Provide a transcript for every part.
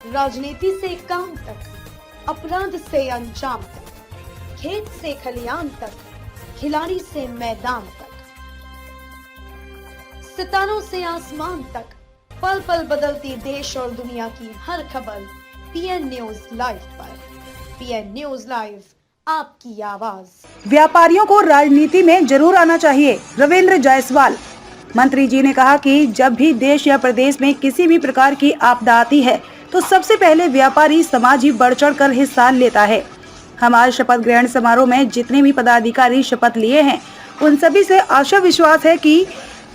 राजनीति से काम तक, अपराध से अंजाम तक, खेत से खलियान तक, खिलाड़ी से मैदान तक, सितारों से आसमान तक, पल पल बदलती देश और दुनिया की हर खबर पीएन न्यूज लाइव पर। पीएन न्यूज लाइव, आपकी आवाज। व्यापारियों को राजनीति में जरूर आना चाहिए। रविंद्र जायसवाल। मंत्री जी ने कहा कि जब भी देश या प्रदेश में किसी भी प्रकार की आपदा आती है तो सबसे पहले व्यापारी समाज ही बढ़ चढ़ कर हिस्सा लेता है। हमारे शपथ ग्रहण समारोह में जितने भी पदाधिकारी शपथ लिए हैं उन सभी से आशा विश्वास है कि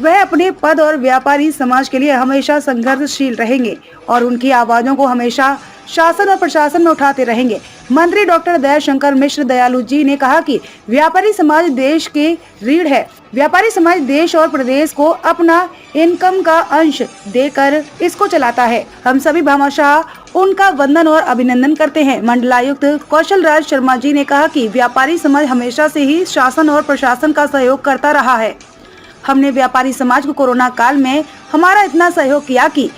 वह अपने पद और व्यापारी समाज के लिए हमेशा संघर्षशील रहेंगे और उनकी आवाजों को हमेशा शासन और प्रशासन में उठाते रहेंगे। मंत्री डॉक्टर दयाशंकर मिश्र दयालु जी ने कहा कि व्यापारी समाज देश के रीढ़ है। व्यापारी समाज देश और प्रदेश को अपना इनकम का अंश देकर इसको चलाता है। हम सभी भामाशाह उनका वंदन और अभिनंदन करते हैं। मंडलायुक्त कौशल राज शर्मा जी ने कहा कि व्यापारी समाज हमेशा से ही शासन और प्रशासन का सहयोग करता रहा है। हमने व्यापारी समाज को कोरोना काल में हमारा इतना सहयोग किया कि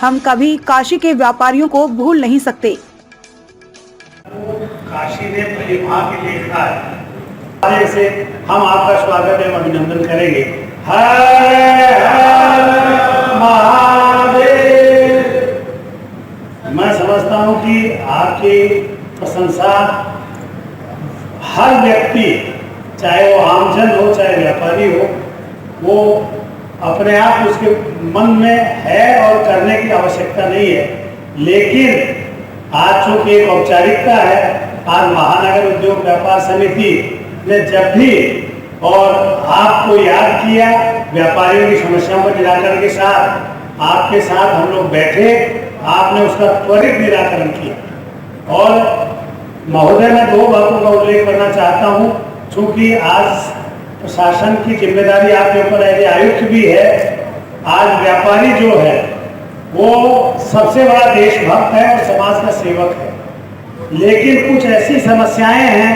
हम कभी काशी के व्यापारियों को भूल नहीं सकते। काशी ने भली भांति देखा है, से हम आपका स्वागत एवं अभिनंदन करेंगे। हर हर महादेव। मैं समझता हूं कि आपकी प्रशंसा हर व्यक्ति, चाहे वो आमजन हो चाहे व्यापारी हो, वो अपने आप उसके मन में है और करने की आवश्यकता नहीं है। लेकिन आज चूंकि एक औपचारिकता है, आज महानगर उद्योग व्यापार समिति ने जब भी और आपको याद किया, व्यापारियों की समस्याओं के निराकरण के साथ आपके साथ हम लोग बैठे, आपने उसका त्वरित निराकरण किया। और महोदय, मैं दो बातों का उल्लेख करना चाहता हूँ। चूंकि आज प्रशासन की जिम्मेदारी आपके ऊपर एज आयुक्त भी है, आज व्यापारी जो है वो सबसे बड़ा देशभक्त है और समाज का सेवक है। लेकिन कुछ ऐसी समस्याएं हैं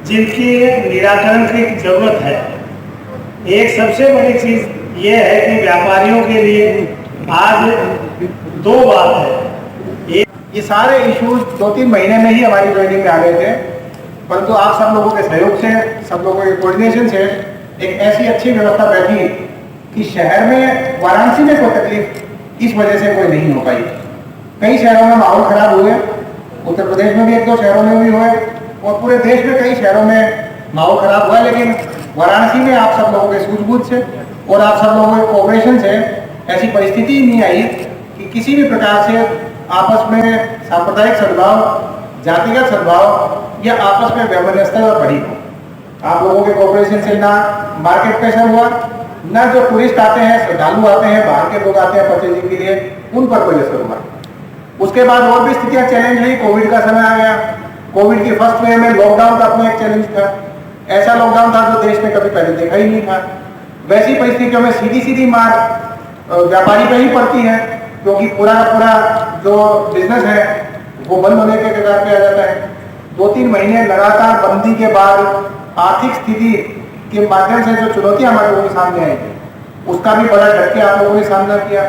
जिनकी निराकरण की जरूरत है। एक सबसे बड़ी चीज ये है कि व्यापारियों के लिए आज दो बात है। ये सारे इश्यूज 2-3 महीने में ही हमारी ज्वाइनिंग में आ गए थे, परंतु आप सब लोगों के सहयोग से, सब लोगों के कोऑर्डिनेशन से एक ऐसी अच्छी व्यवस्था बैठी कि शहर में, वाराणसी में कोई तकलीफ इस वजह से कोई नहीं हो पाई। कई शहरों में माहौल खराब हुए, उत्तर प्रदेश में भी 1-2 शहरों में भी हुए और पूरे देश में कई शहरों में माहौल खराब हुआ। लेकिन वाराणसी में आप सब लोगों के सूझबूझ से और आप सब लोगों के कोऑपरेशन से ऐसी परिस्थिति नहीं आई कि किसी भी प्रकार से आपस में सांप्रदायिक सद्भाव, जातिगत सद्भाव या आपस में वैमनस्यता बढ़ी हो। आप लोगों के कोऑपरेशन से ना मार्केट प्रेशर हुआ, ना जो टूरिस्ट आते हैं, श्रद्धालु आते हैं, बाहर के लोग आते हैं परचेजिंग के लिए, उन पर कोई असर हुआ। उसके बाद और भी स्थितियां चैलेंज रही। कोविड का समय आ गया। कोविड की फर्स्ट वेव में लॉकडाउन का अपना एक चैलेंज था। ऐसा लॉकडाउन था जो देश में कभी पहले देखा ही नहीं था। वैसी परिस्थितियों में सीधी सीधी मार व्यापारी पे ही पड़ती है, क्योंकि पूरा जो बिजनेस है वो बंद होने के कगार पे आ जाता है। 2-3 महीने लगातार बंदी के बाद आर्थिक स्थिति के माध्यम से जो चुनौतियां हमारे लोगों के सामने आई, उसका भी बड़ा झटके आप लोगों ने सामना किया।